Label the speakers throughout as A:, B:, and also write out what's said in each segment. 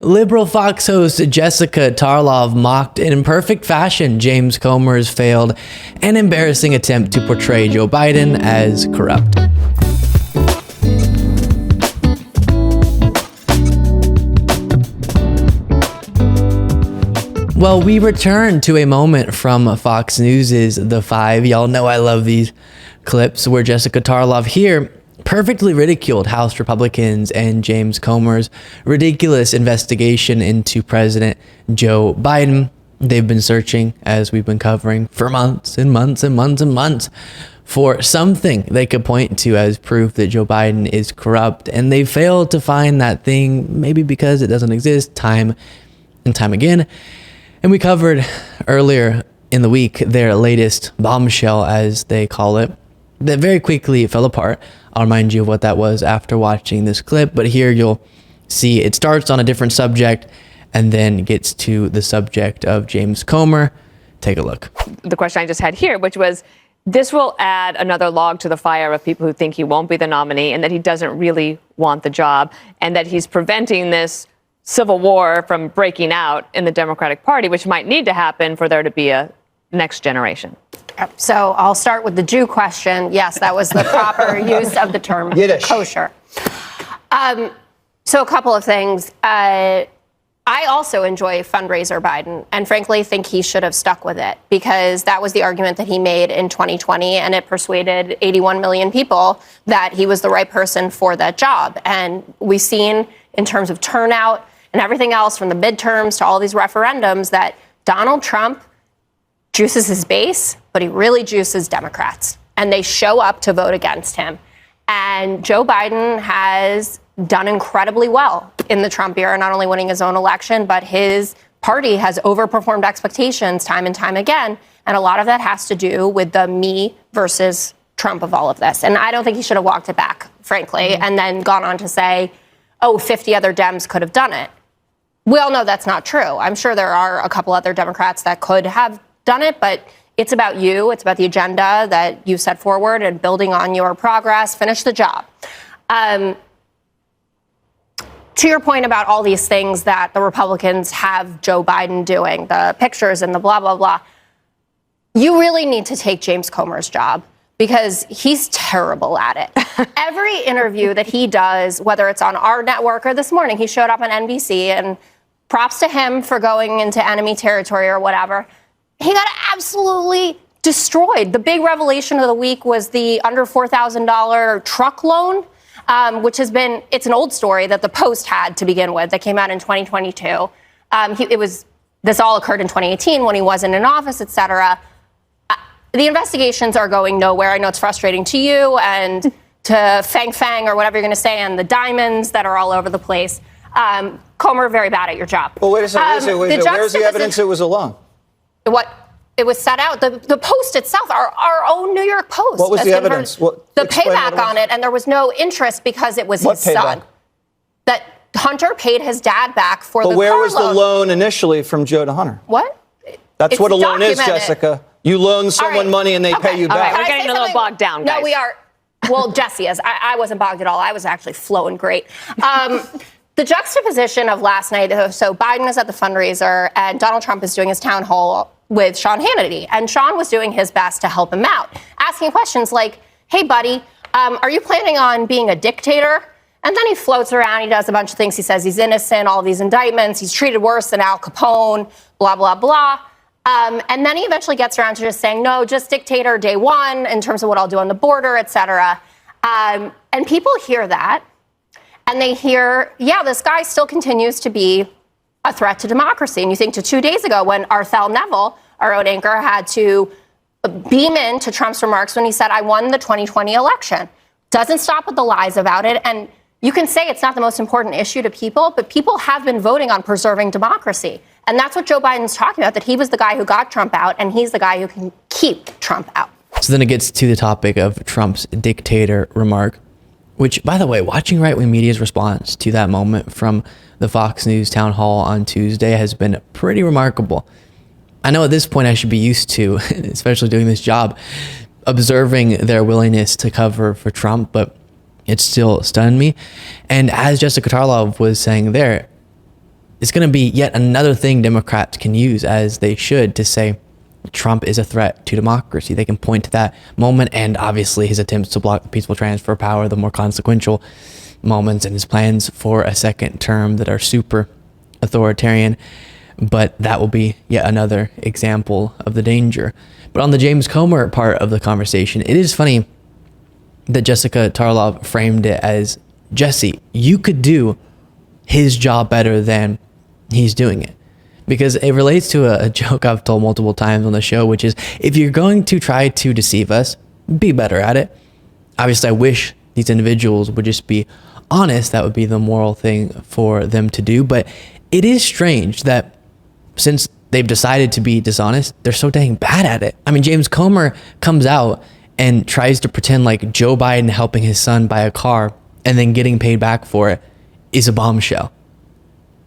A: Liberal Fox host Jessica Tarlov mocked in perfect fashion James Comer's failed and embarrassing attempt to portray Joe Biden as corrupt. Well, we return to a moment from Fox News' The Five. Y'all know I love these clips where Jessica Tarlov here perfectly ridiculed House Republicans and James Comer's ridiculous investigation into President Joe Biden. They've been searching, as we've been covering, for months and months and months and months for something they could point to as proof that Joe Biden is corrupt. And they failed to find that thing, maybe because it doesn't exist, time and time again. And we covered earlier in the week their latest bombshell, as they call it, that very quickly fell apart. I'll remind you of what that was after watching this clip, but here you'll see it starts on a different subject and then gets to the subject of James Comer. Take a look.
B: The question I just had here, which was, this will add another log to the fire of people who think he won't be the nominee and that he doesn't really want the job and that he's preventing this civil war from breaking out in the Democratic Party, which might need to happen for there to be a next generation.
C: So I'll start with the Jew question. Yes, that was the proper use of the term
D: Yiddish.
C: Kosher. So a couple of things. I also enjoy fundraiser Biden and frankly think he should have stuck with it because that was the argument that he made in 2020 and it persuaded 81 million people that he was the right person for that job. And we've seen in terms of turnout and everything else from the midterms to all these referendums that Donald Trump juices his base, but he really juices Democrats. And they show up to vote against him. And Joe Biden has done incredibly well in the Trump era, not only winning his own election, but his party has overperformed expectations time and time again. And a lot of that has to do with the me versus Trump of all of this. And I don't think he should have walked it back, frankly, and then gone on to say, oh, 50 other Dems could have done it. We all know that's not true. I'm sure there are a couple other Democrats that could have done it, but it's about you. It's about the agenda that you set forward and building on your progress. Finish the job. To your point about all these things that the Republicans have Joe Biden doing, the pictures and the blah, blah, blah, you really need to take James Comer's job because he's terrible at it. Every interview that he does, whether it's on our network or this morning, he showed up on NBC, and props to him for going into enemy territory or whatever. He got absolutely destroyed. The big revelation of the week was the under $4,000 truck loan, which has been, it's an old story that the Post had to begin with that came out in 2022. This all occurred in 2018 when he wasn't in office, et cetera. The investigations are going nowhere. I know it's frustrating to you and to Fang or whatever you're going to say, and the diamonds that are all over the place. Comer, very bad at your job.
D: Well, wait a second. Where's the evidence it was a loan?
C: What? It was set out. The Post itself, our own New York Post.
D: What was the evidence?
C: The payback on it, and there was no interest because it was his son. That Hunter paid his dad back for the car loan.
D: But where was the loan initially from Joe to Hunter?
C: What?
D: That's what a loan is, Jessica. You loan someone money and they pay you back.
B: We're getting a little bogged down, guys.
C: No, we are. Well, Jesse is. I wasn't bogged at all. I was actually flowing great. The juxtaposition of last night, so Biden is at the fundraiser and Donald Trump is doing his town hall with Sean Hannity. And Sean was doing his best to help him out, asking questions like, hey, buddy, are you planning on being a dictator? And then he floats around. He does a bunch of things. He says he's innocent, all these indictments. He's treated worse than Al Capone, blah, blah, blah. And then he eventually gets around to just saying, no, just dictator day one in terms of what I'll do on the border, et cetera. And people hear that. And they hear, yeah, this guy still continues to be a threat to democracy. And you think to 2 days ago when Arthel Neville, our own anchor, had to beam into Trump's remarks when he said, I won the 2020 election. Doesn't stop with the lies about it. And you can say it's not the most important issue to people, but people have been voting on preserving democracy. And that's what Joe Biden's talking about, that he was the guy who got Trump out, and he's the guy who can keep Trump out.
A: So then it gets to the topic of Trump's dictator remark, which, by the way, watching right-wing media's response to that moment from the Fox News town hall on Tuesday has been pretty remarkable. I know at this point I should be used to, especially doing this job, observing their willingness to cover for Trump, but it still stunned me. And as Jessica Tarlov was saying there, it's going to be yet another thing Democrats can use, as they should, to say Trump is a threat to democracy. They can point to that moment, and obviously his attempts to block the peaceful transfer of power, the more consequential moments, and his plans for a second term that are super authoritarian. But that will be yet another example of the danger. But on the James Comer part of the conversation, it is funny that Jessica Tarlov framed it as, Jesse, you could do his job better than he's doing it. Because it relates to a joke I've told multiple times on the show, which is, if you're going to try to deceive us, be better at it. Obviously, I wish these individuals would just be honest. That would be the moral thing for them to do. But it is strange that since they've decided to be dishonest, they're so dang bad at it. I mean, James Comer comes out and tries to pretend like Joe Biden helping his son buy a car and then getting paid back for it is a bombshell.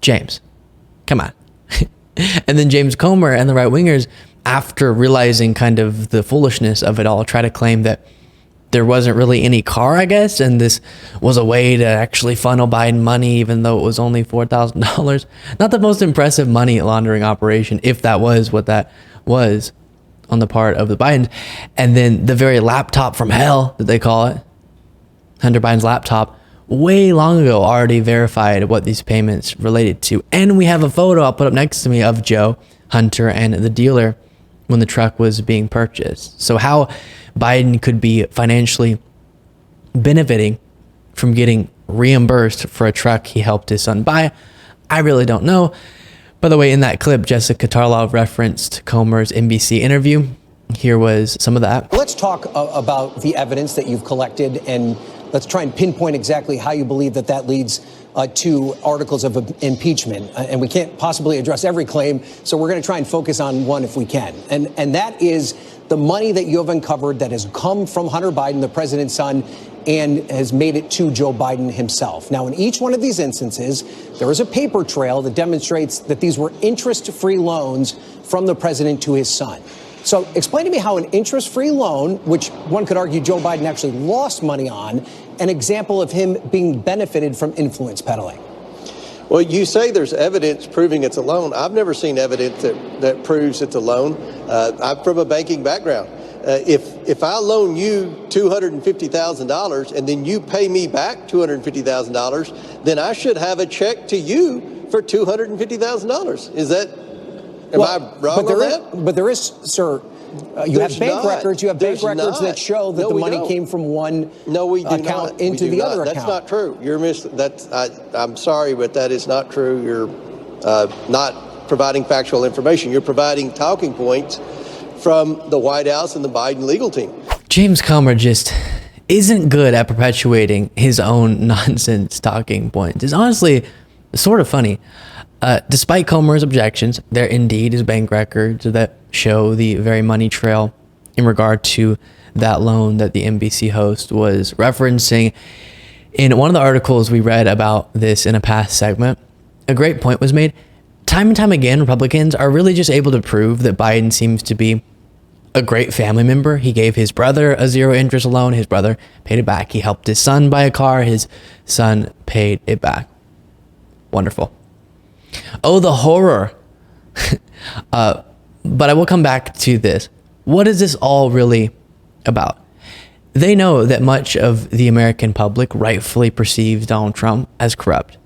A: James, come on. And then James Comer and the right-wingers, after realizing kind of the foolishness of it all, try to claim that there wasn't really any car, I guess, and this was a way to actually funnel Biden money, even though it was only $4,000. Not the most impressive money laundering operation, if that was what that was on the part of the Bidens. And then the very laptop from hell that they call it, Hunter Biden's laptop, way long ago already verified what these payments related to. And we have a photo I'll put up next to me of Joe, Hunter, and the dealer when the truck was being purchased. So how Biden could be financially benefiting from getting reimbursed for a truck he helped his son buy, I really don't know. By the way, in that clip, Jessica Tarlov referenced Comer's NBC interview. Here was some of that.
E: Let's talk about the evidence that you've collected, and let's try and pinpoint exactly how you believe that leads to articles of impeachment. And we can't possibly address every claim, so we're going to try and focus on one if we can. And that is the money that you have uncovered that has come from Hunter Biden, the president's son, and has made it to Joe Biden himself. Now, in each one of these instances, there is a paper trail that demonstrates that these were interest-free loans from the president to his son. So explain to me how an interest-free loan, which one could argue Joe Biden actually lost money on, an example of him being benefited from influence peddling.
F: Well, you say there's evidence proving it's a loan. I've never seen evidence that proves it's a loan. I'm from a banking background. If I loan you $250,000 and then you pay me back $250,000, then I should have a check to you for $250,000. Is that? Am I wrong on that?
E: But there is, sir. You have bank records. You have bank records that show that the money came from one account into the other account.
F: That's not true. I'm sorry, but that is not true. You're not providing factual information. You're providing talking points from the White House and the Biden legal team.
A: James Comer just isn't good at perpetuating his own nonsense talking points. It's honestly sort of funny. Despite Comer's objections, there indeed is bank records that show the very money trail in regard to that loan that the NBC host was referencing. In one of the articles we read about this in a past segment, a great point was made. Time and time again, Republicans are really just able to prove that Biden seems to be a great family member. He gave his brother a zero interest loan. His brother paid it back. He helped his son buy a car. His son paid it back. Wonderful. Oh, the horror. But I will come back to this. What is this all really about? They know that much of the American public rightfully perceives Donald Trump as corrupt.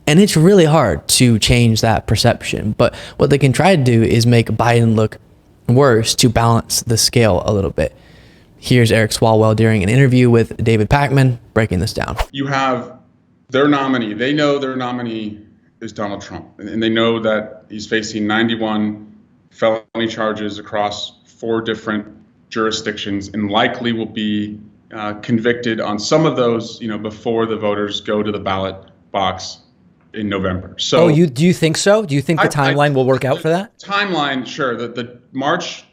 A: And it's really hard to change that perception. But what they can try to do is make Biden look worse to balance the scale a little bit. Here's Eric Swalwell during an interview with David Pakman breaking this down.
G: You have their nominee. They know their nominee is Donald Trump. And they know that he's facing 91 felony charges across 4 different jurisdictions and likely will be convicted on some of those, before the voters go to the ballot box in November. So,
H: do you think so? Do you think the timeline will work out for that?
G: Timeline, sure. The March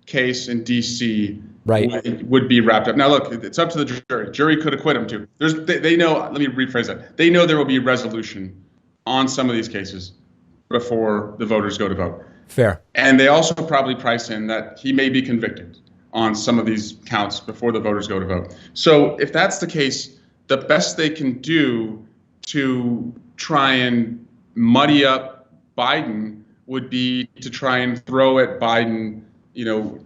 G: case in D.C.
H: Right.
G: would be wrapped up. Now, look, it's up to the jury. Jury could acquit him too. They know. Let me rephrase that. They know there will be resolution on some of these cases before the voters go to vote.
H: Fair.
G: And they also probably price in that he may be convicted on some of these counts before the voters go to vote. So if that's the case, the best they can do to try and muddy up Biden would be to try and throw at Biden,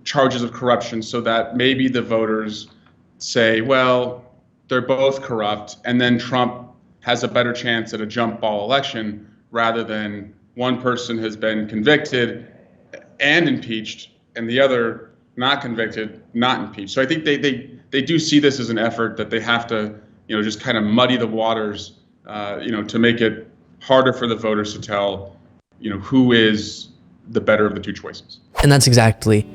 G: charges of corruption so that maybe the voters say, well, they're both corrupt, and then Trump has a better chance at a jump ball election rather than one person has been convicted and impeached and the other not convicted, not impeached. So I think they do see this as an effort that they have to, just kind of muddy the waters, to make it harder for the voters to tell, who is the better of the two choices.
A: And that's exactly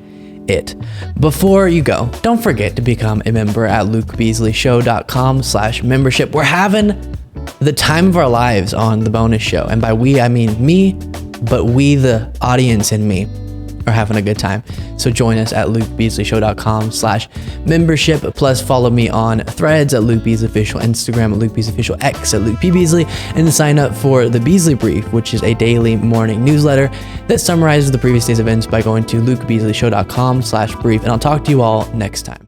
A: it. Before you go, don't forget to become a member at lukebeasleyshow.com/membership. We're having the time of our lives on the bonus show. And by we, I mean me, but we, the audience, and me are having a good time. So join us at lukebeasleyshow.com/membership. Plus follow me on Threads at Luke Beasley Official, Instagram at Luke Beasley Official, X at Luke P. Beasley, and sign up for the Beasley Brief, which is a daily morning newsletter that summarizes the previous day's events by going to lukebeasleyshow.com/brief. And I'll talk to you all next time.